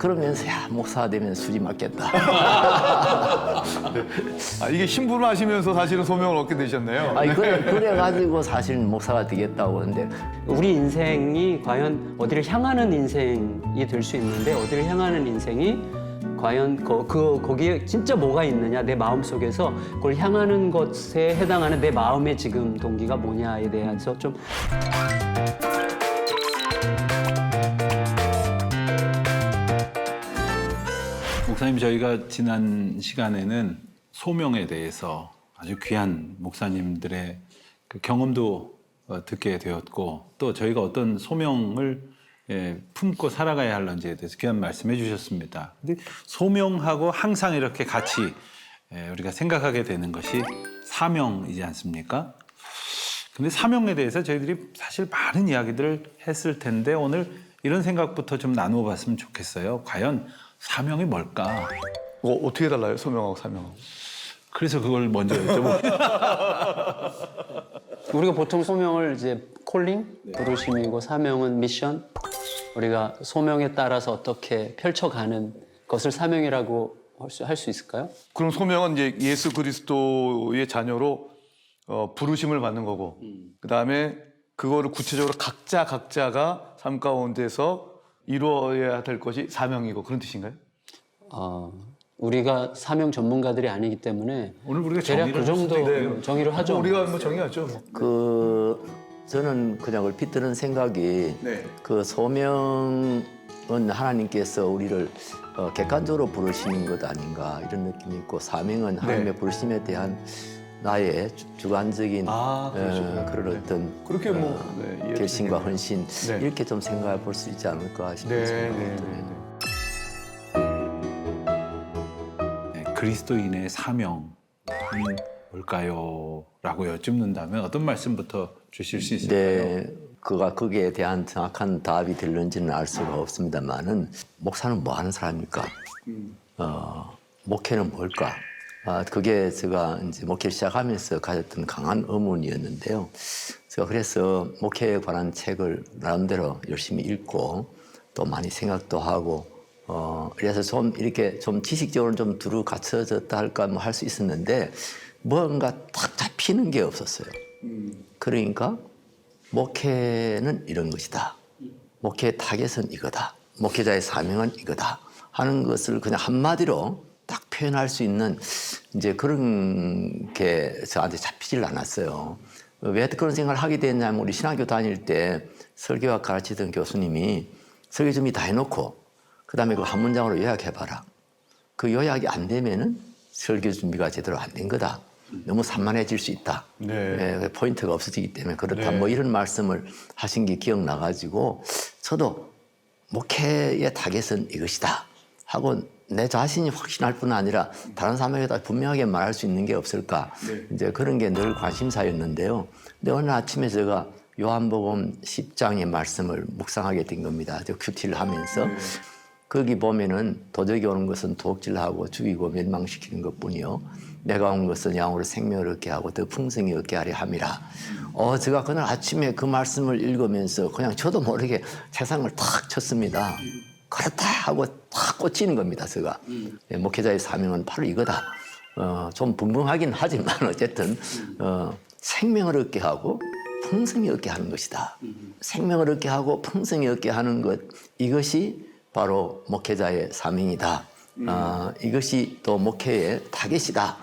그러면서 야 목사가 되면 술이 맞겠다. 이게 신부를 하시면서 사실은 소명을 얻게 되셨네요. 아니 그래가지고 사실 목사가 되겠다고 하는데 우리 인생이 과연 어디를 향하는 인생이 될 수 있는데 어디를 향하는 인생이 과연 거기에 진짜 뭐가 있느냐 내 마음 속에서 그걸 향하는 것에 해당하는 내 마음의 지금 동기가 뭐냐에 대해서 좀 목사님, 저희가 지난 시간에는 소명에 대해서 아주 귀한 목사님들의 그 경험도 듣게 되었고 또 저희가 어떤 소명을 품고 살아가야 할런지에 대해서 귀한 말씀해 주셨습니다. 근데 소명하고 항상 이렇게 같이 우리가 생각하게 되는 것이 사명이지 않습니까? 근데 사명에 대해서 저희들이 사실 많은 이야기들을 했을 텐데 오늘 이런 생각부터 좀 나누어 봤으면 좋겠어요. 과연 사명이 뭘까? 어떻게 달라요? 소명하고 사명하고. 그래서 그걸 먼저 여쭤보고 우리가 보통 소명을 이제 콜링, 부르심이고 사명은 미션. 우리가 소명에 따라서 어떻게 펼쳐가는 것을 사명이라고 할 수 있을까요? 그럼 소명은 이제 예수 그리스도의 자녀로 부르심을 받는 거고 그다음에 그거를 구체적으로 각자가 삶 가운데서 이루어야 될 것이 사명이고 그런 뜻인가요? 우리가 사명 전문가들이 아니기 때문에 오늘 우리가 대략 정의를 그 정도 정의를 하죠. 우리가 뭐 정의하죠. 저는 그냥 얼핏 드는 생각이 네. 그 소명은 하나님께서 우리를 객관적으로 부르시는 것 아닌가 이런 느낌이 있고 사명은 하나님의 부르심에 대한 나의 주관적인 그렇죠. 그런 어떤 그렇게 이해가 결심과 되겠네요. 헌신 네. 이렇게 좀 생각해 볼 수 있지 않을까 싶은 생각이 드네요. 그리스도인의 사명은 뭘까요? 라고 여쭙는다면 어떤 말씀부터 주실 수 있을까요? 네, 거기에 대한 정확한 답이 될는지는 알 수가 없습니다만은 목사는 뭐 하는 사람입니까? 목회는 뭘까? 그게 제가 이제 목회를 시작하면서 가졌던 강한 의문이었는데요. 제가 그래서 목회에 관한 책을 나름대로 열심히 읽고 또 많이 생각도 하고 그래서 좀 이렇게 좀 지식적으로 좀 두루 갖춰졌다 할까 뭐 할 수 있었는데 뭔가 딱 잡히는 게 없었어요. 그러니까 목회는 이런 것이다. 목회의 타겟은 이거다. 목회자의 사명은 이거다. 하는 것을 그냥 한마디로 딱 표현할 수 있는 이제 그런 게 저한테 잡히질 않았어요. 왜 그런 생각을 하게 됐냐면 우리 신학교 다닐 때 설교학 가르치던 교수님이 설교 준비 다 해놓고 그다음에 그 한 문장으로 요약해봐라. 그 요약이 안 되면은 설교 준비가 제대로 안 된 거다. 너무 산만해질 수 있다. 네. 포인트가 없어지기 때문에 그렇다. 네. 뭐 이런 말씀을 하신 게 기억나가지고 저도 목회의 타겟은 이것이다 하고 내 자신이 확신할 뿐 아니라 다른 사람에게도 분명하게 말할 수 있는 게 없을까. 이제 그런 게 늘 관심사였는데요. 근데 어느 아침에 제가 요한복음 10장의 말씀을 묵상하게 된 겁니다. 저 큐티를 하면서. 거기 보면은 도적이 오는 것은 도둑질하고 죽이고 멸망시키는 것뿐이요. 내가 온 것은 양으로 생명을 얻게 하고 더 풍성히 얻게 하려 함이라. 제가 그날 아침에 그 말씀을 읽으면서 그냥 저도 모르게 세상을 탁 쳤습니다. 그렇다 하고 탁 꽂히는 겁니다, 제가. 목회자의 사명은 바로 이거다. 좀 붕붕하긴 하지만 어쨌든 생명을 얻게 하고 풍성히 얻게 하는 것이다. 생명을 얻게 하고 풍성히 얻게 하는 것, 이것이 바로 목회자의 사명이다. 이것이 또 목회의 타겟이다.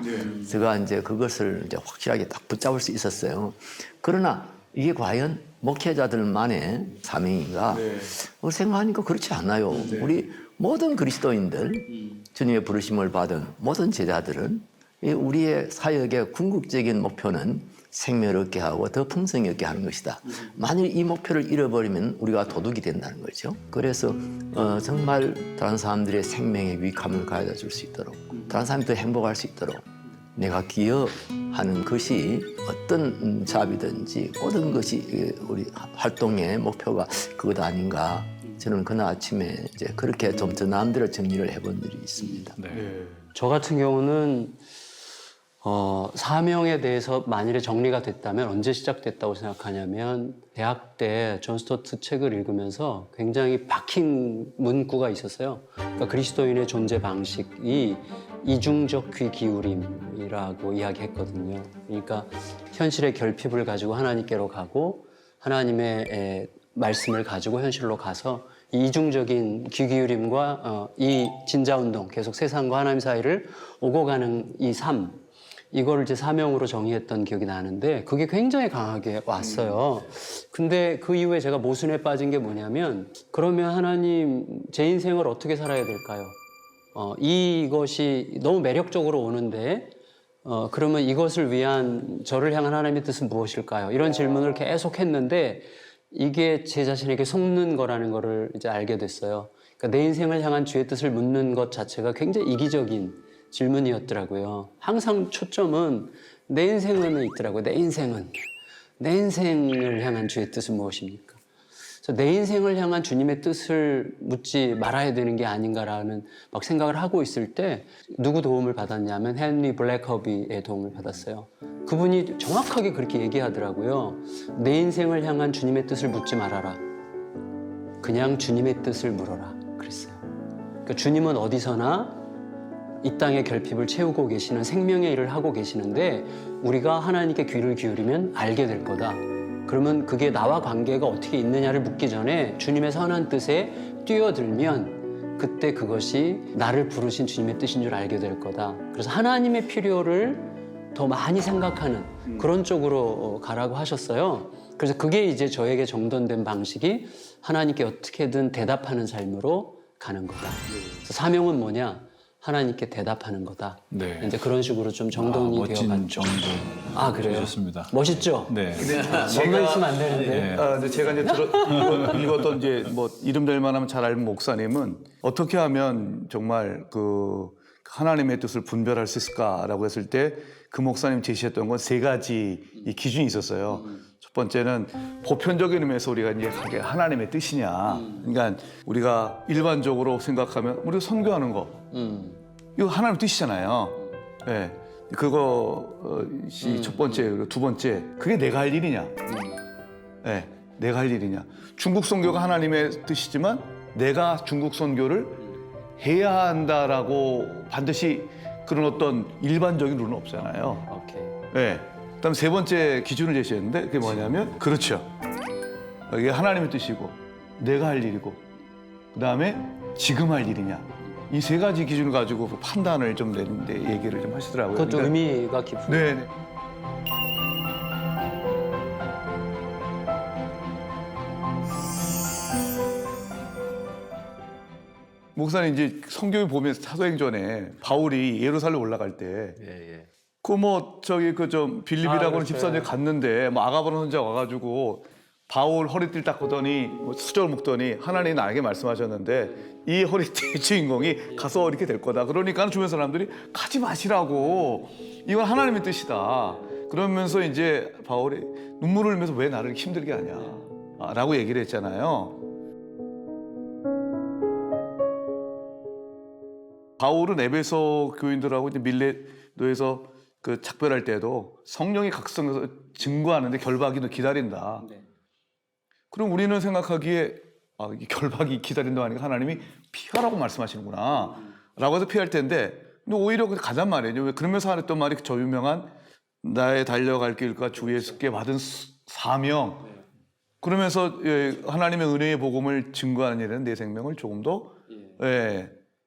제가 이제 그것을 이제 확실하게 딱 붙잡을 수 있었어요. 그러나 이게 과연 목회자들만의 사명인가? 생각하니까 그렇지 않아요. 우리 모든 그리스도인들, 주님의 부르심을 받은 모든 제자들은 우리의 사역의 궁극적인 목표는 생명을 얻게 하고 더 풍성히 얻게 하는 것이다. 만일 이 목표를 잃어버리면 우리가 도둑이 된다는 거죠. 그래서 정말 다른 사람들의 생명에 유익함을 가져다 줄 수 있도록 다른 사람이 더 행복할 수 있도록 내가 기여하는 것이 어떤 잡이든지 모든 것이 우리 활동의 목표가 그것 아닌가. 저는 그날 아침에 이제 그렇게 좀 저 나름대로 정리를 해본 일이 있습니다. 저 같은 경우는 사명에 대해서 만일에 정리가 됐다면 언제 시작됐다고 생각하냐면 대학 때 존 스토트 책을 읽으면서 굉장히 박힌 문구가 있었어요. 그러니까 그리스도인의 존재 방식이 이중적 귀 기울임이라고 이야기했거든요. 그러니까 현실의 결핍을 가지고 하나님께로 가고 하나님의 말씀을 가지고 현실로 가서 이 이중적인 귀 기울임과 이 진자운동, 계속 세상과 하나님 사이를 오고 가는 이 삶, 이거를 이제 사명으로 정의했던 기억이 나는데 그게 굉장히 강하게 왔어요. 근데 그 이후에 제가 모순에 빠진 게 뭐냐면 그러면 하나님 제 인생을 어떻게 살아야 될까요? 이것이 너무 매력적으로 오는데 그러면 이것을 위한 저를 향한 하나님의 뜻은 무엇일까요? 이런 질문을 계속 했는데 이게 제 자신에게 속는 거라는 거를 이제 알게 됐어요. 그러니까 내 인생을 향한 주의 뜻을 묻는 것 자체가 굉장히 이기적인 질문이었더라고요. 항상 초점은 내 인생은 있더라고요. 내 인생을 향한 주의 뜻은 무엇입니까? 그래서 내 인생을 향한 주님의 뜻을 묻지 말아야 되는 게 아닌가라는 막 생각을 하고 있을 때 누구 도움을 받았냐면 헨리 블랙허비의 도움을 받았어요. 그분이 정확하게 그렇게 얘기하더라고요. 내 인생을 향한 주님의 뜻을 묻지 말아라. 그냥 주님의 뜻을 물어라. 그랬어요. 그러니까 주님은 어디서나 이 땅의 결핍을 채우고 계시는 생명의 일을 하고 계시는데 우리가 하나님께 귀를 기울이면 알게 될 거다. 그러면 그게 나와 관계가 어떻게 있느냐를 묻기 전에 주님의 선한 뜻에 뛰어들면 그때 그것이 나를 부르신 주님의 뜻인 줄 알게 될 거다. 그래서 하나님의 필요를 더 많이 생각하는 그런 쪽으로 가라고 하셨어요. 그래서 그게 이제 저에게 정돈된 방식이 하나님께 어떻게든 대답하는 삶으로 가는 거다. 그래서 사명은 뭐냐? 하나님께 대답하는 거다. 네. 이제 그런 식으로 좀 정돈이 멋진 되어갔죠. 정도. 그래요? 주셨습니다. 멋있죠? 네. 뭔가 있으면 안 되는데. 네. 근데 제가 이제 읽었던 이제 뭐 이름 될 만하면 잘 알는 목사님은 어떻게 하면 정말 그 하나님의 뜻을 분별할 수 있을까라고 했을 때 그 목사님 제시했던 건 세 가지 이 기준이 있었어요. 첫 번째는 보편적인 의미에서 우리가 이제 그게 하나님의 뜻이냐. 그러니까 우리가 일반적으로 생각하면 우리가 선교하는 거 이거 하나님의 뜻이잖아요. 네. 그것이 첫 번째, 그리고 두 번째 그게 내가 할 일이냐. 네. 내가 할 일이냐. 중국 선교가 하나님의 뜻이지만 내가 중국 선교를 해야 한다라고 반드시 그런 어떤 일반적인 룰은 없잖아요. 오케이. 네. 그다음 세 번째 기준을 제시했는데 그게 뭐냐면 그렇죠. 이게 하나님의 뜻이고 내가 할 일이고 그다음에 지금 할 일이냐. 이 세 가지 기준을 가지고 판단을 좀 내는데 얘기를 좀 하시더라고요. 그것도 그러니까 의미가 깊은. 네. 네. 목사님 이제 성경에 보면 사도행전에 바울이 예루살렘 올라갈 때 그 뭐 저기 그 좀 빌립이라고 하는 집사님 갔는데 뭐 아가보는 선자 와가지고 바울 허리띠를 닦더니 뭐 수저를 묶더니 하나님이 나에게 말씀하셨는데 이 허리띠의 주인공이 가서 이렇게 될 거다. 그러니까 주변 사람들이 가지 마시라고. 이건 하나님의 뜻이다. 그러면서 이제 바울이 눈물을 흘리면서 왜 나를 힘들게 하냐 라고 얘기를 했잖아요. 바울은 에베소 교인들하고 이제 밀레도에서 그 작별할 때도 성령의 각성에서 증거하는데 결박이 기다린다. 네. 그럼 우리는 생각하기에 이 결박이 기다린다고 하니까 하나님이 피하라고 말씀하시는구나 라고 해서 피할 텐데 근데 오히려 가단 말이에요. 왜 그러면서 하랬던 말이 저 유명한 나의 달려갈 길과 주 예수께 받은 사명. 그러면서 하나님의 은혜의 복음을 증거하는 일에는 내 생명을 조금 더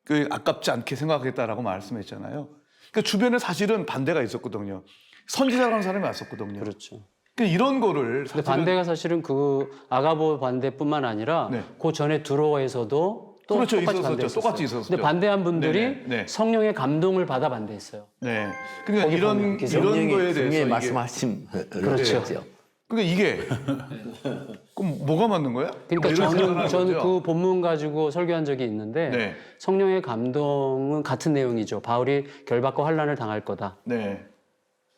그 아깝지 않게 생각하겠다라고 말씀했잖아요. 그러니까 주변에 사실은 반대가 있었거든요. 선지자라는 사람이 왔었거든요. 그렇죠. 그러니까 이런 거를 근데 반대가 사실은 그 아가보 반대뿐만 아니라 네. 그 전에 두로에서도 또 그렇죠. 똑같이 있었었죠. 반대했었어요. 똑같이 있었었죠. 근데 반대한 분들이 네네. 네. 성령의 감동을 받아 반대했어요. 네. 그러니까 거기 이런 보면 이런 거에 대해서 분명히 이게 말씀하신 그렇죠. 그러니까 이게 그럼 뭐가 맞는 거야? 그러니까 뭐 이런 생각을 하는 저는 거죠. 그 본문 가지고 설교한 적이 있는데 네. 성령의 감동은 같은 내용이죠. 바울이 결박과 환난을 당할 거다. 네.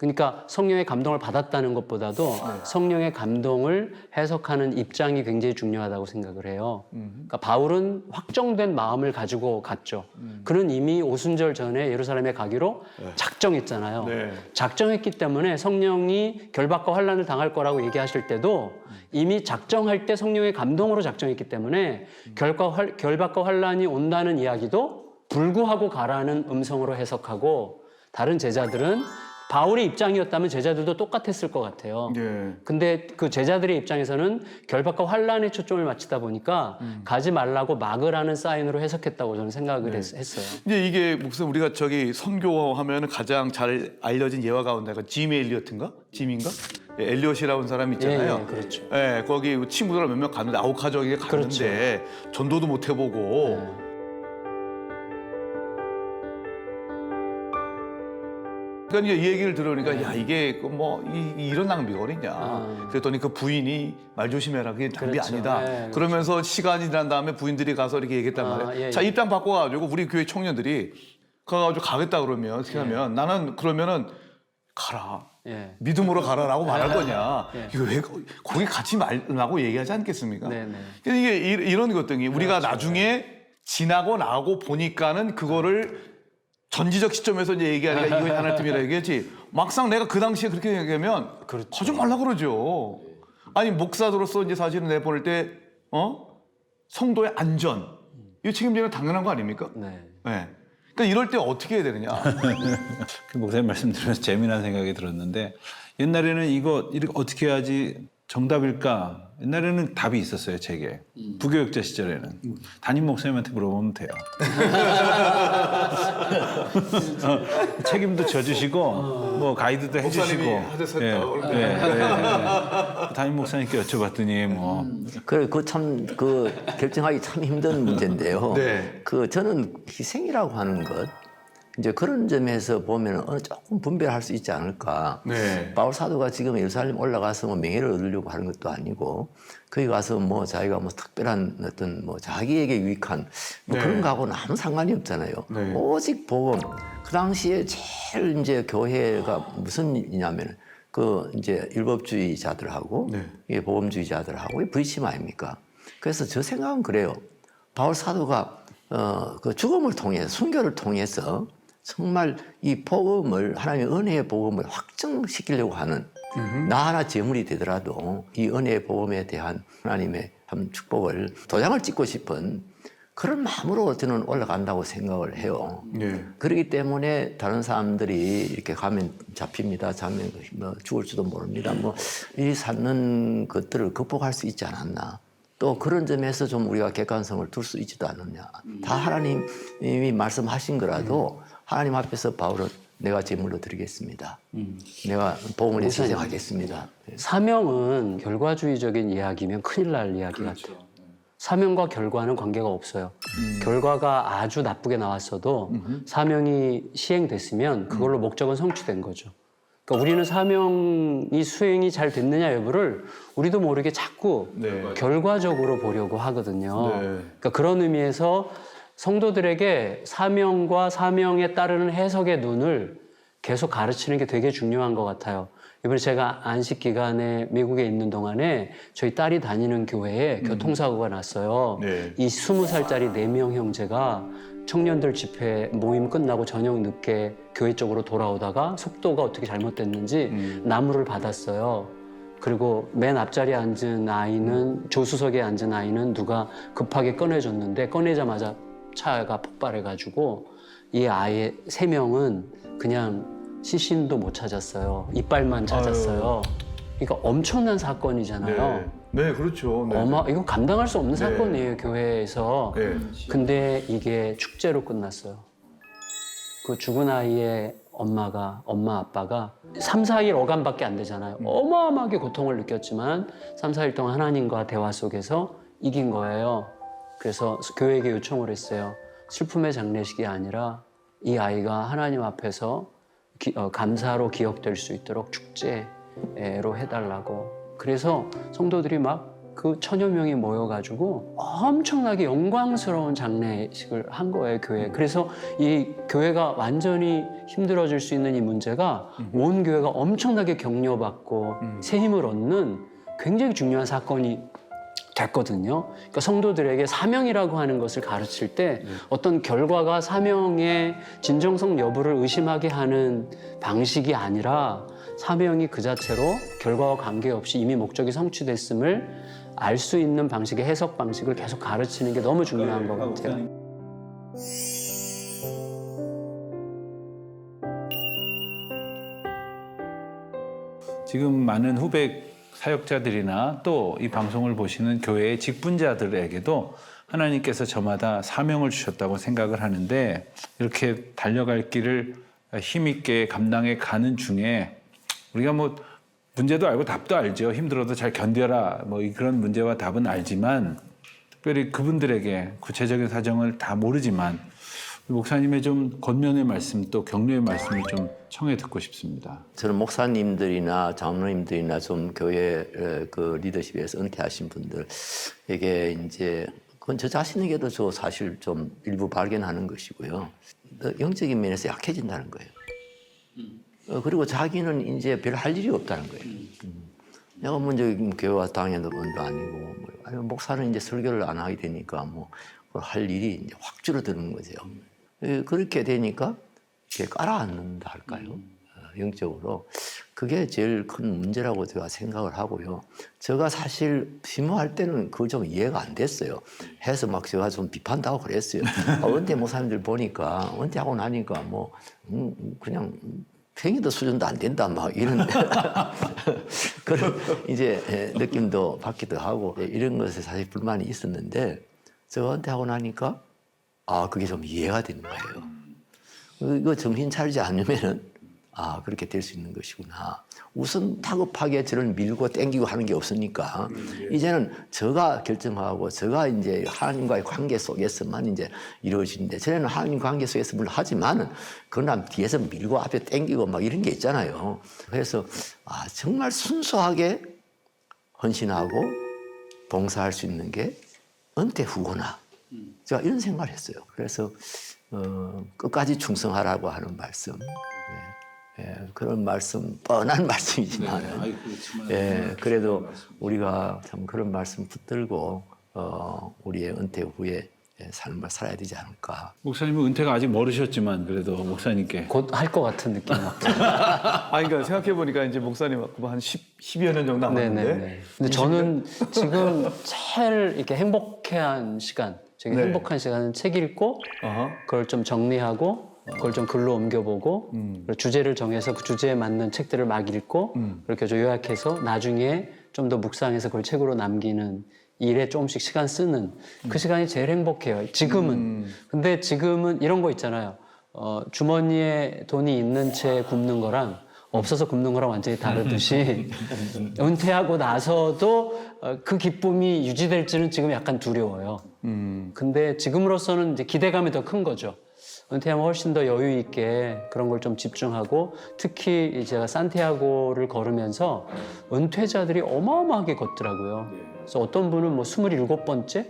그러니까 성령의 감동을 받았다는 것보다도 성령의 감동을 해석하는 입장이 굉장히 중요하다고 생각을 해요. 그러니까 바울은 확정된 마음을 가지고 갔죠. 그는 이미 오순절 전에 예루살렘에 가기로 작정했잖아요. 네. 작정했기 때문에 성령이 결박과 환난을 당할 거라고 얘기하실 때도 이미 작정할 때 성령의 감동으로 작정했기 때문에 결박과 환난이 온다는 이야기도 불구하고 가라는 음성으로 해석하고, 다른 제자들은 바울의 입장이었다면 제자들도 똑같았을 것 같아요. 예. 근데 그 제자들의 입장에서는 결박과 환란에 초점을 맞추다 보니까 가지 말라고 막으라는 사인으로 해석했다고 저는 생각을 했어요. 이제 이게 목사님 우리가 저기 선교하면 가장 잘 알려진 예화 가운데가 짐 엘리엇인가? 짐인가? 예, 엘리엇이라는 사람이 있잖아요. 예, 그렇죠. 예, 거기 친구들 몇 명 갔는데 아우카족에 갔는데 전도도 못 해보고 그러니까 이 얘기를 들으니까 야 이게 뭐 이런 낭비가 어딨냐. 그랬더니 그 부인이 말 조심해라. 그게 낭비 그렇죠. 아니다. 네, 그러면서 시간이 지난 다음에 부인들이 가서 이렇게 얘기했단 말이에요. 예, 자 예. 입장 바꿔가지고 우리 교회 청년들이 가가지고 가겠다 그러면 어떻게 하면 나는 그러면은 가라. 예. 믿음으로 가라라고 말할 거냐. 예. 이거 왜 거기 같이 말라고 얘기하지 않겠습니까? 네네. 그러니까 이게 이런 것들이 우리가 나중에 지나고 나고 보니까는 그거를 전지적 시점에서 이제 얘기하니까 이거 하나의 팀이라 얘기했지. 막상 내가 그 당시에 그렇게 얘기하면 하지 말라 그러죠. 아니 목사로서 이제 사실은 내보낼 때 성도의 안전 이 책임지는 당연한 거 아닙니까? 네. 네. 그러니까 이럴 때 어떻게 해야 되느냐. 그 목사님 말씀 들으면서 재미난 생각이 들었는데, 옛날에는 이거 이렇게 어떻게 해야지 정답일까? 옛날에는 답이 있었어요, 책에. 부교육자 시절에는. 담임 목사님한테 물어보면 돼요. 책임도 져주시고, 뭐 가이드도 해주시고. 담임 목사님께 여쭤봤더니 뭐. 그 결정하기 참 힘든 문제인데요. 네. 저는 희생이라고 하는 것, 이제 그런 점에서 보면 조금 분별할 수 있지 않을까. 네. 바울 사도가 지금 예루살렘 올라가서 뭐 명예를 얻으려고 하는 것도 아니고, 거기 가서 뭐 자기가 뭐 특별한 어떤 뭐 자기에게 유익한 뭐 네. 그런 거하고는 아무 상관이 없잖아요. 네. 오직 복음. 그 당시에 제일 이제 교회가 무슨 일이냐면 그 이제 율법주의자들하고 네. 이 복음주의자들하고 부딪힘 아닙니까? 그래서 저 생각은 그래요. 바울 사도가 그 죽음을 통해서 순교를 통해서 정말 이 복음을 하나님의 은혜의 복음을 확정시키려고 하는 나 하나 제물이 되더라도 이 은혜의 복음에 대한 하나님의 참 축복을 도장을 찍고 싶은 그런 마음으로 저는 올라간다고 생각을 해요. 네. 그렇기 때문에 다른 사람들이 이렇게 가면 잡힙니다. 자면 뭐 죽을지도 모릅니다. 뭐 이 사는 것들을 극복할 수 있지 않았나. 또 그런 점에서 좀 우리가 객관성을 둘 수 있지도 않느냐. 다 하나님이 말씀하신 거라도 하나님 앞에서 바울은 내가 제물로 드리겠습니다. 내가 복음을 위해서 희생하겠습니다. 사명은 결과주의적인 이야기면 큰일 날 이야기 같아요. 사명과 결과는 관계가 없어요. 결과가 아주 나쁘게 나왔어도 사명이 시행됐으면 그걸로 목적은 성취된 거죠. 그러니까 우리는 사명이 수행이 잘 됐느냐 여부를 우리도 모르게 자꾸 결과적으로 보려고 하거든요. 네. 그러니까 그런 의미에서 성도들에게 사명과 사명에 따르는 해석의 눈을 계속 가르치는 게 되게 중요한 것 같아요. 이번에 제가 안식 기간에 미국에 있는 동안에 저희 딸이 다니는 교회에 교통사고가 났어요. 네. 이 20살짜리 4명 형제가 청년들 집회 모임 끝나고 저녁 늦게 교회 쪽으로 돌아오다가 속도가 어떻게 잘못됐는지 나무를 받았어요. 그리고 맨 앞자리에 앉은 아이는, 조수석에 앉은 아이는 누가 급하게 꺼내줬는데 꺼내자마자 차가 폭발해가지고 이 아이 3명은 그냥 시신도 못 찾았어요. 이빨만 찾았어요. 그러니까 엄청난 사건이잖아요. 네, 그렇죠. 네. 이거 감당할 수 없는 사건이에요, 교회에서. 네. 근데 이게 축제로 끝났어요. 그 죽은 아이의 엄마, 아빠가 3, 4일 어간밖에 안 되잖아요. 어마어마하게 고통을 느꼈지만 3, 4일 동안 하나님과 대화 속에서 이긴 거예요. 그래서 교회에게 요청을 했어요. 슬픔의 장례식이 아니라 이 아이가 하나님 앞에서 감사로 기억될 수 있도록 축제로 해달라고. 그래서 성도들이 막 그 1000여 명이 모여가지고 엄청나게 영광스러운 장례식을 한 거예요, 교회에. 그래서 이 교회가 완전히 힘들어질 수 있는 이 문제가 온 교회가 엄청나게 격려받고 새 힘을 얻는 굉장히 중요한 사건이 됐거든요. 그러니까 성도들에게 사명이라고 하는 것을 가르칠 때 어떤 결과가 사명의 진정성 여부를 의심하게 하는 방식이 아니라 사명이 그 자체로 결과와 관계없이 이미 목적이 성취됐음을 알 수 있는 방식의 해석 방식을 계속 가르치는 게 너무 중요한 것 같아요. 지금 많은 후백 사역자들이나 또 이 방송을 보시는 교회의 직분자들에게도 하나님께서 저마다 사명을 주셨다고 생각을 하는데 이렇게 달려갈 길을 힘있게 감당해 가는 중에 우리가 뭐 문제도 알고 답도 알죠. 힘들어도 잘 견뎌라. 뭐 그런 문제와 답은 알지만 특별히 그분들에게 구체적인 사정을 다 모르지만 목사님의 좀 권면의 말씀 또 격려의 말씀을 좀 청해 듣고 싶습니다. 저는 목사님들이나 장로님들이나 좀 교회 그 리더십에서 은퇴하신 분들에게 이제 그건 저 자신에게도 저 사실 좀 일부 발견하는 것이고요. 영적인 면에서 약해진다는 거예요. 그리고 자기는 이제 별 할 일이 없다는 거예요. 내가 먼저 교회 와서 당연한 것도 아니고, 아니면 목사는 이제 설교를 안 하게 되니까 뭐 할 일이 이제 확 줄어드는 거죠. 그렇게 되니까 이렇게 깔아앉는다 할까요? 영적으로. 그게 제일 큰 문제라고 제가 생각을 하고요. 제가 사실 심호할 때는 그거 좀 이해가 안 됐어요. 해서 막 제가 좀 비판도 하고 그랬어요. 은퇴 목사님들 보니까, 은퇴하고 나니까 뭐, 그냥 팽이도 수준도 안 된다, 막 이런 그런 이제 느낌도 받기도 하고 이런 것에 사실 불만이 있었는데 제가 은퇴하고 나니까 그게 좀 이해가 되는 거예요. 이거 정신 차리지 않으면은 그렇게 될 수 있는 것이구나. 우선 다급하게 저를 밀고 땡기고 하는 게 없으니까 이제는 제가 결정하고 제가 이제 하나님과의 관계 속에서만 이제 이루어지는데 전에는 하나님 관계 속에서 물론 하지만은 그러나 뒤에서 밀고 앞에 땡기고 막 이런 게 있잖아요. 그래서 정말 순수하게 헌신하고 봉사할 수 있는 게 은퇴 후구나. 제가 이런 생각을 했어요. 그래서 끝까지 충성하라고 하는 말씀. 그런 말씀, 뻔한 말씀이지만, 그래도 우리가 참 그런 말씀 붙들고 우리의 은퇴 후에 삶을 살아야 되지 않을까. 목사님은 은퇴가 아직 멀으셨지만 그래도 목사님께 곧 할 것 같은 느낌. 그러니까 생각해 보니까 이제 목사님 한 10여 년 정도 남았는데. 네네네. 근데 저는 지금 제일 이렇게 행복해한 시간, 되게 행복한 시간은 책 읽고 그걸 좀 정리하고 그걸 좀 글로 옮겨보고 그리고 주제를 정해서 그 주제에 맞는 책들을 막 읽고 그렇게 좀 요약해서 나중에 좀 더 묵상해서 그걸 책으로 남기는 일에 조금씩 시간 쓰는 그 시간이 제일 행복해요. 지금은. 근데 지금은 이런 거 있잖아요. 주머니에 돈이 있는 채 굶는 거랑 없어서 굶는 거랑 완전히 다르듯이 은퇴하고 나서도 그 기쁨이 유지될지는 지금 약간 두려워요. 근데 지금으로서는 이제 기대감이 더 큰 거죠. 은퇴하면 훨씬 더 여유 있게 그런 걸 좀 집중하고 특히 제가 산티아고를 걸으면서 은퇴자들이 어마어마하게 걷더라고요. 그래서 어떤 분은 뭐 27번째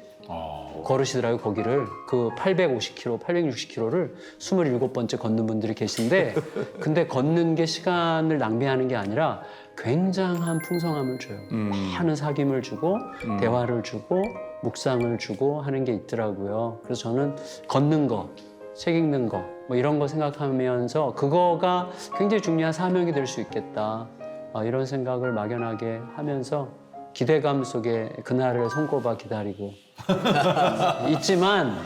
걸으시더라고요, 거기를. 그 850km, 860km를 27번째 걷는 분들이 계신데 근데 걷는 게 시간을 낭비하는 게 아니라 굉장한 풍성함을 줘요. 많은 사귐을 주고 대화를 주고 묵상을 주고 하는 게 있더라고요. 그래서 저는 걷는 거, 책 읽는 거, 뭐 이런 거 생각하면서 그거가 굉장히 중요한 사명이 될 수 있겠다. 이런 생각을 막연하게 하면서 기대감 속에 그날을 손꼽아 기다리고 있지만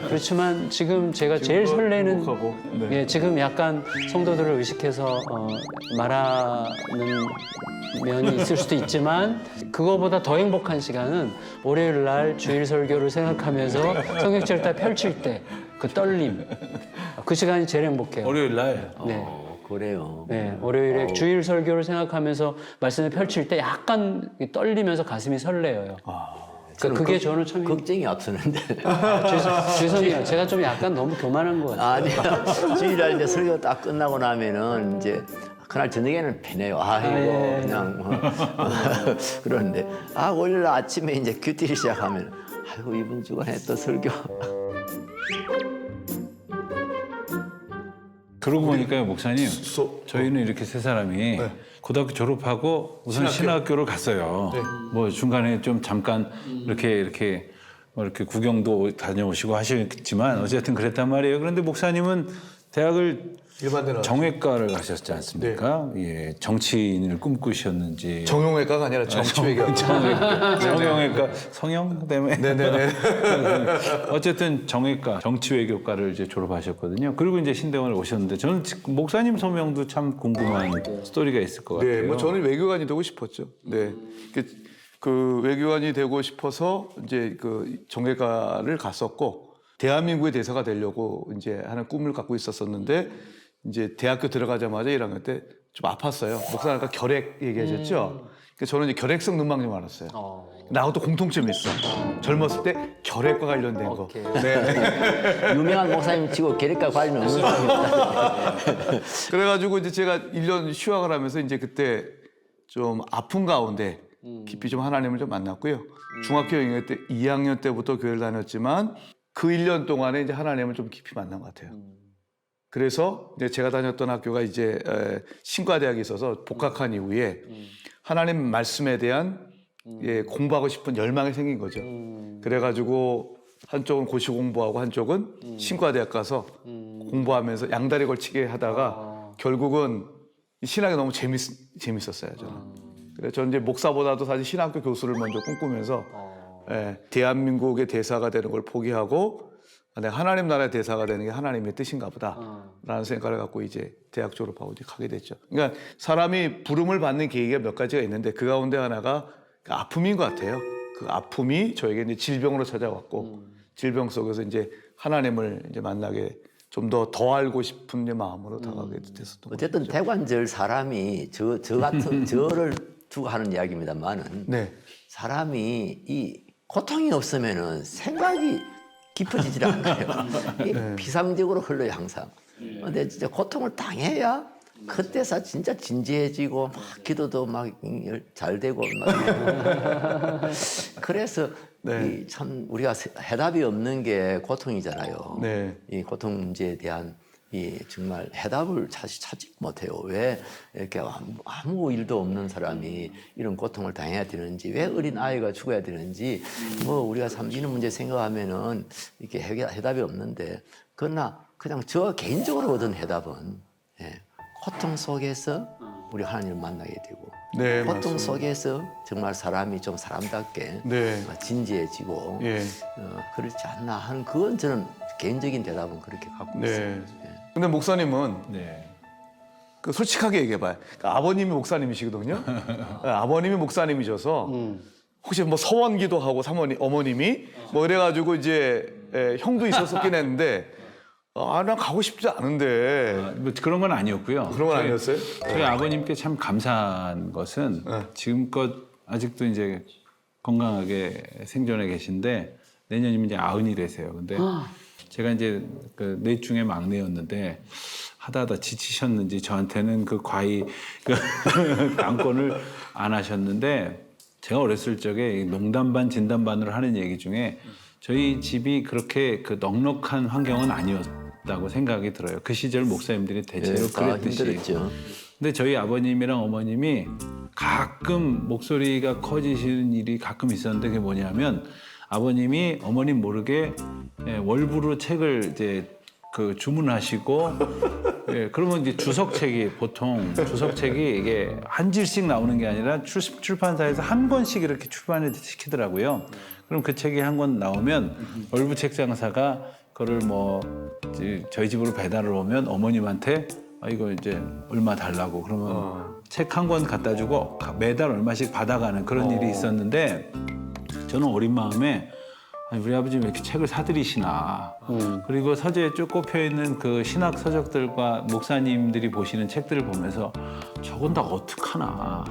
그렇지만 지금 제가 제일 설레는 지금 약간 성도들을 의식해서 말하는 면이 있을 수도 있지만 그거보다 더 행복한 시간은 월요일 날 주일 설교를 생각하면서 성경책을 딱 펼칠 때 그 떨림 그 시간이 제일 행복해요. 월요일 날. 네. 그래요. 네, 월요일에 주일 설교를 생각하면서 말씀을 펼칠 때 약간 떨리면서 가슴이 설레어요. 그러니까 그게 저는 참 걱정이 앞서는데. 죄송해요. 제가 좀 약간 너무 교만한 것 같아요. 아니야. 주일날 이제 설교 딱 끝나고 나면은 이제 그날 저녁에는 편해요. 아이고 예. 그냥 그러는데 월요일 아침에 이제 큐티를 시작하면 아이고 이번 주간에 또 설교. 그러고 보니까요, 목사님. 저희는 이렇게 세 사람이 고등학교 졸업하고 우선 신학교를 갔어요. 뭐 중간에 좀 잠깐 이렇게 뭐 이렇게 구경도 다녀오시고 하셨지만 어쨌든 그랬단 말이에요. 그런데 목사님은 대학을 일반대로 정외과를 가셨지 않습니까? 예, 정치인을 꿈꾸셨는지. 정형외과가 아니라 정치외과. 정형외과 성형 때문에. 네네네. 어쨌든 정외과, 정치외교과를 이제 졸업하셨거든요. 그리고 이제 신대원을 오셨는데 저는 목사님 소명도 참 궁금한 스토리가 있을 것 같아요. 네, 뭐 저는 외교관이 되고 싶었죠. 네, 그 외교관이 되고 싶어서 이제 그 정외과를 갔었고 대한민국의 대사가 되려고 이제 하는 꿈을 갖고 있었었는데 이제 대학교 들어가자마자 1학년 때 좀 아팠어요. 목사님 아까 결핵 얘기하셨죠? 그래서 저는 이제 결핵성 눈망염 알았어요. 나하고 또 공통점이 있어. 젊었을 때 결핵과 관련된 거. 오케이. 네. 유명한 목사님 치고 계획과 관련 없는 사람입니다. 그래가지고 이제 제가 1년 휴학을 하면서 이제 그때 좀 아픈 가운데 깊이 좀 하나님을 좀 만났고요. 중학교 2학년 때부터 교회를 다녔지만 그 1년 동안에 이제 하나님을 좀 깊이 만난 것 같아요. 그래서 이제 제가 다녔던 학교가 이제 신과대학이 있어서 복학한 이후에 하나님 말씀에 대한 공부하고 싶은 열망이 생긴 거죠. 그래가지고 한쪽은 고시 공부하고 한쪽은 신과대학 가서 공부하면서 양다리 걸치게 하다가 결국은 신학이 너무 재밌었어요, 저는. 그래서 저는 이제 목사보다도 사실 신학교 교수를 먼저 꿈꾸면서 대한민국의 대사가 되는 걸 포기하고 내가 하나님 나라의 대사가 되는 게 하나님의 뜻인가 보다라는 생각을 갖고 이제 대학 졸업하고 이제 가게 됐죠. 그러니까 사람이 부름을 받는 계기가 몇 가지가 있는데 그 가운데 하나가 그 아픔인 것 같아요. 그 아픔이 저에게 이제 질병으로 찾아왔고 질병 속에서 이제 하나님을 이제 만나게 좀 더 알고 싶은 마음으로 다가가게 됐었던 어쨌든 거죠. 대관절 사람이 저 같은 저를 두고 하는 이야기입니다만은 네. 사람이 이 고통이 없으면은 생각이 깊어지질 않아요. 이 비상적으로 흘러요 항상. 근데 진짜 고통을 당해야 그때서 진짜 진지해지고 막 기도도 막 잘 되고 막 그래서 이 참 우리가 해답이 없는 게 고통이잖아요. 네. 이 고통 문제에 대한 이 정말 해답을 사실 찾지 못해요. 왜 이렇게 아무 일도 없는 사람이 이런 고통을 당해야 되는지, 왜 어린 아이가 죽어야 되는지, 뭐 우리가 참 이런 문제 생각하면은 이렇게 해답이 없는데, 그러나 그냥 저 개인적으로 얻은 해답은 고통 속에서 우리 하나님을 만나게 되고, 네, 고통 맞습니다. 속에서 정말 사람이 좀 사람답게 네. 진지해지고 예. 그렇지 않나 하는, 그건 저는 개인적인 대답은 그렇게 갖고 있어요. 네. 근데 목사님은 네. 그 솔직하게 얘기해봐요. 그러니까 아버님이 목사님이시거든요. 아버님이 목사님이셔서 혹시 뭐 서원기도 하고 어머님이 뭐 이래가지고 이제 형도 있었긴 했는데 난 가고 싶지 않은데 뭐 그런 건 아니었고요. 그런 건 아니었어요? 저희 아버님께 참 감사한 것은 지금껏 아직도 이제 건강하게 생존해 계신데 내년이면 이제 90이 되세요. 근데 제가 이제 그 넷 중에 막내였는데 하다 지치셨는지 저한테는 그 과히 그 안건을 안 하셨는데, 제가 어렸을 적에 농담 반 진담 반으로 하는 얘기 중에 저희 집이 그렇게 그 넉넉한 환경은 아니었다고 생각이 들어요. 그 시절 목사님들이 대체로 다 그랬듯이. 힘들었죠. 근데 저희 아버님이랑 어머님이 가끔 목소리가 커지시는 일이 가끔 있었는데, 그게 뭐냐면 아버님이 어머님 모르게 월부로 책을 이제 그 주문하시고 그러면 이제 주석책이 보통 주석책이 이게 한 질씩 나오는 게 아니라 출판사에서 한 권씩 이렇게 출판을 시키더라고요. 그럼 그 책이 한 권 나오면 월부 책장사가 그거를 뭐 저희 집으로 배달을 오면 어머님한테 이거 이제 얼마 달라고 그러면 책 한 권 갖다 주고 매달 얼마씩 받아가는 그런 일이 있었는데, 저는 어린 마음에 아니, 우리 아버지 왜 이렇게 책을 사들이시나. 그리고 서재에 쭉 꼽혀있는 그 신학 서적들과 목사님들이 보시는 책들을 보면서 저건 다 어떡하나.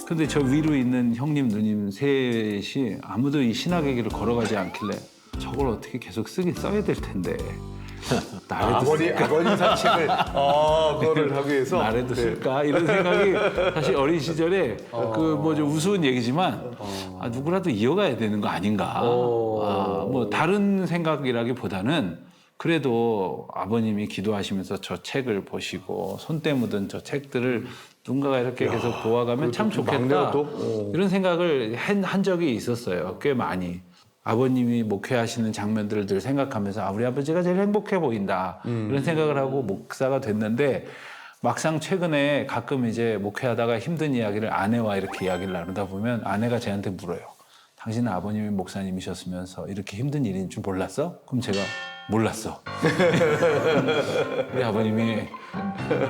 근데 저 위로 있는 형님, 누님 셋이 아무도 이 신학의 길을 걸어가지 않길래 저걸 어떻게 계속 써야 될 텐데. 나래도 쓸까? 아버님 사책을 그거를 하기 위해서 나래도 쓸까? 이런 생각이 사실 어린 시절에 그 뭐 좀 우스운 얘기지만 누구라도 이어가야 되는 거 아닌가. 뭐 다른 생각이라기보다는 그래도 아버님이 기도하시면서 저 책을 보시고 손때 묻은 저 책들을 누군가가 이렇게 계속 보아가면 참 좋겠다. 막내가 또? 이런 생각을 한 적이 있었어요. 꽤 많이. 아버님이 목회하시는 장면들을 늘 생각하면서 우리 아버지가 제일 행복해 보인다. 이런 생각을 하고 목사가 됐는데 막상 최근에 가끔 이제 목회하다가 힘든 이야기를 아내와 이렇게 이야기를 나누다 보면 아내가 저한테 물어요. 당신은 아버님이 목사님이셨으면서 이렇게 힘든 일인 줄 몰랐어? 그럼 제가 몰랐어. 우리 아버님이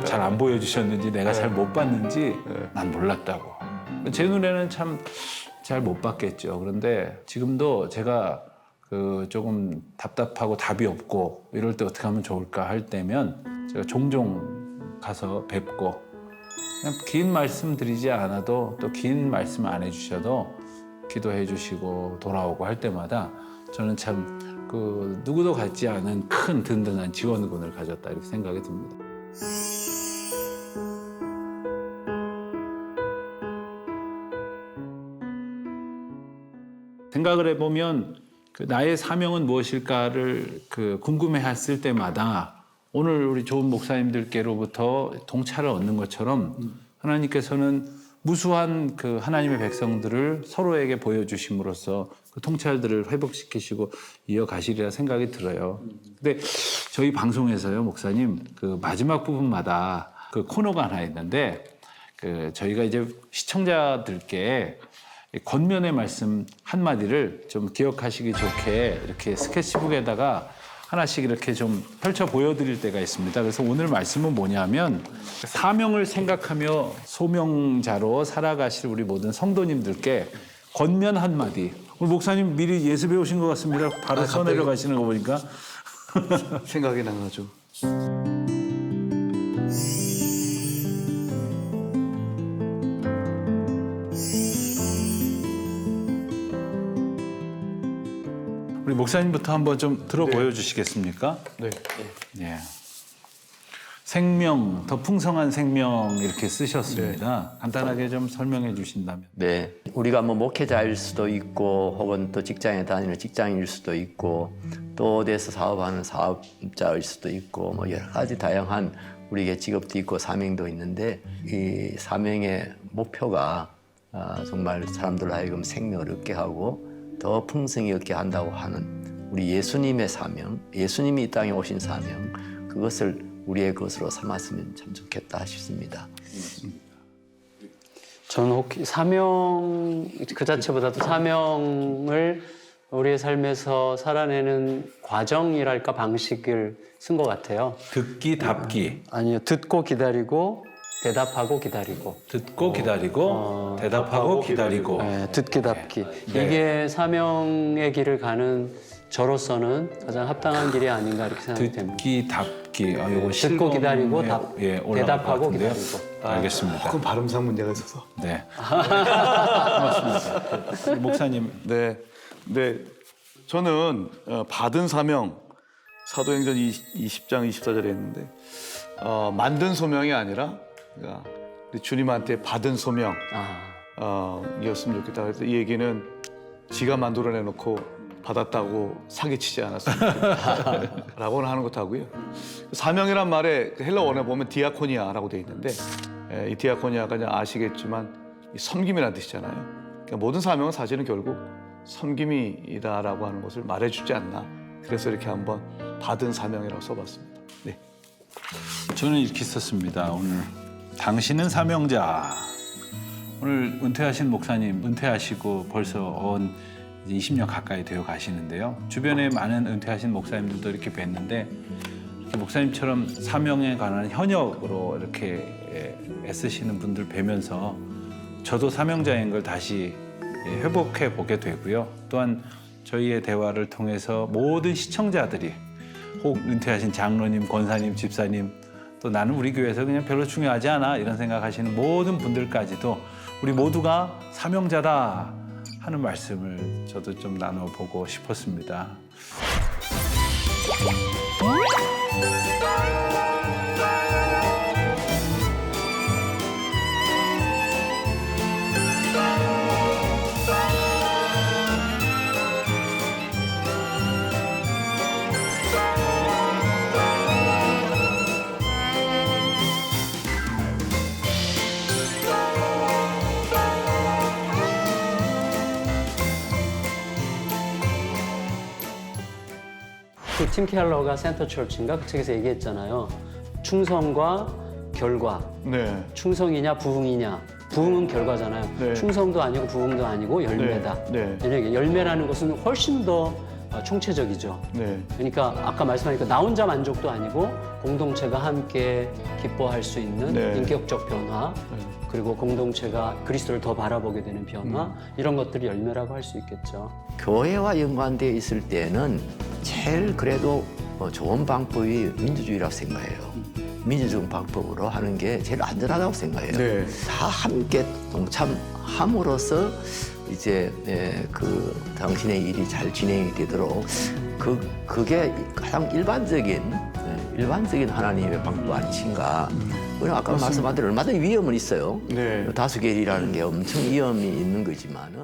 잘 안 보여주셨는지 내가 잘 못 봤는지 난 몰랐다고. 제 눈에는 참 잘 못 봤겠죠. 그런데 지금도 제가 그 조금 답답하고 답이 없고 이럴 때 어떻게 하면 좋을까 할 때면 제가 종종 가서 뵙고 그냥 긴 말씀 드리지 않아도 또 긴 말씀 안 해주셔도 기도해 주시고 돌아오고 할 때마다 저는 참 그 누구도 갖지 않은 큰 든든한 지원군을 가졌다 이렇게 생각이 듭니다. 생각을 해보면 그 나의 사명은 무엇일까를 그 궁금해했을 때마다 오늘 우리 좋은 목사님들께로부터 통찰을 얻는 것처럼 하나님께서는 무수한 그 하나님의 백성들을 서로에게 보여주심으로써 그 통찰들을 회복시키시고 이어가시리라 생각이 들어요. 근데 저희 방송에서요, 목사님, 그 마지막 부분마다 그 코너가 하나 있는데 그 저희가 이제 시청자들께 권면의 말씀 한마디를 좀 기억하시기 좋게 이렇게 스케치북에다가 하나씩 이렇게 좀 펼쳐 보여드릴 때가 있습니다. 그래서 오늘 말씀은 뭐냐면 사명을 생각하며 소명자로 살아가실 우리 모든 성도님들께 권면 한마디. 오늘 목사님 미리 예습 배우신 것 같습니다. 바로 써내려 가시는 거 보니까. 생각이 나가지고. 우리 목사님부터 한번 좀 들어 보여주시겠습니까? 네. 예. 생명, 더 풍성한 생명 이렇게 쓰셨습니다. 간단하게 좀 설명해 주신다면. 네, 우리가 뭐 목회자일 수도 있고 혹은 또 직장에 다니는 직장인일 수도 있고 또 어디에서 사업하는 사업자일 수도 있고 뭐 여러 가지 다양한 우리에게 직업도 있고 사명도 있는데 이 사명의 목표가 정말 사람들로 하여금 생명을 얻게 하고 더 풍성히 얻게 한다고 하는 우리 예수님의 사명, 예수님이 이 땅에 오신 사명, 그것을 우리의 것으로 삼았으면 참 좋겠다 싶습니다. 저는 혹시 사명 그 자체보다도 사명을 우리의 삶에서 살아내는 과정이랄까 방식을 쓴 것 같아요. 듣기, 답기. 아니요, 듣고 기다리고 대답하고 기다리고. 듣고 기다리고 대답하고 기다리고. 네, 듣기 답기. 이게 사명의 길을 가는 저로서는 가장 합당한 길이 아닌가 이렇게 생각이 됩니다. 듣기, 답기. 요거 듣고 기다리고 올라갈 것 대답하고 같은데요. 기다리고. 알겠습니다. 조금 발음상 문제가 있어서. 네. 고맙습니다. 우리 목사님. 네. 네. 저는 받은 사명, 사도행전 20장 24절에 있는데 만든 소명이 아니라 그러니까 우리 주님한테 받은 소명 이었으면 좋겠다. 그래서 이 얘기는 지가 만들어내놓고 받았다고 사기치지 않았으면 좋겠다 라고는 하는 것하고요. 사명이란 말에 헬라 원어에 보면 디아코니아라고 돼 있는데 이 디아코니아가 그냥 아시겠지만 이 섬김이라는 뜻이잖아요. 그러니까 모든 사명은 사실은 결국 섬김이다라고 하는 것을 말해주지 않나. 그래서 이렇게 한번 받은 사명이라고 써봤습니다. 네. 저는 이렇게 썼습니다. 오늘 당신은 사명자. 오늘 은퇴하신 목사님 은퇴하시고 벌써 이제 20년 가까이 되어 가시는데요. 주변에 많은 은퇴하신 목사님들도 이렇게 뵀는데 이렇게 목사님처럼 사명에 관한 현역으로 이렇게 애쓰시는 분들 뵈면서 저도 사명자인 걸 다시 회복해 보게 되고요. 또한 저희의 대화를 통해서 모든 시청자들이 혹 은퇴하신 장로님, 권사님, 집사님 또 나는 우리 교회에서 그냥 별로 중요하지 않아 이런 생각하시는 모든 분들까지도 우리 모두가 사명자다 하는 말씀을 저도 좀 나눠보고 싶었습니다. 그 팀 켈러가 센터 철치인가 그 책에서 얘기했잖아요. 충성과 결과. 네. 충성이냐 부흥이냐. 부흥은 결과잖아요. 네. 충성도 아니고 부흥도 아니고 열매다. 네. 이런 열매라는 것은 훨씬 더 총체적이죠. 네. 그러니까 아까 말씀하니까 나 혼자 만족도 아니고 공동체가 함께 기뻐할 수 있는 네. 인격적 변화, 그리고 공동체가 그리스도를 더 바라보게 되는 변화, 이런 것들이 열매라고 할 수 있겠죠. 교회와 연관되어 있을 때는 제일 그래도 좋은 방법이 민주주의라고 생각해요. 민주적 방법으로 하는 게 제일 안전하다고 생각해요. 네. 다 함께 동참함으로써 이제 그 당신의 일이 잘 진행이 되도록 그게 가장 일반적인 하나님의 방법 아니신가. 그리고 아까 말씀한 대로 얼마든지 위험은 있어요. 네. 다수결이라는 게 엄청 위험이 있는 거지만은.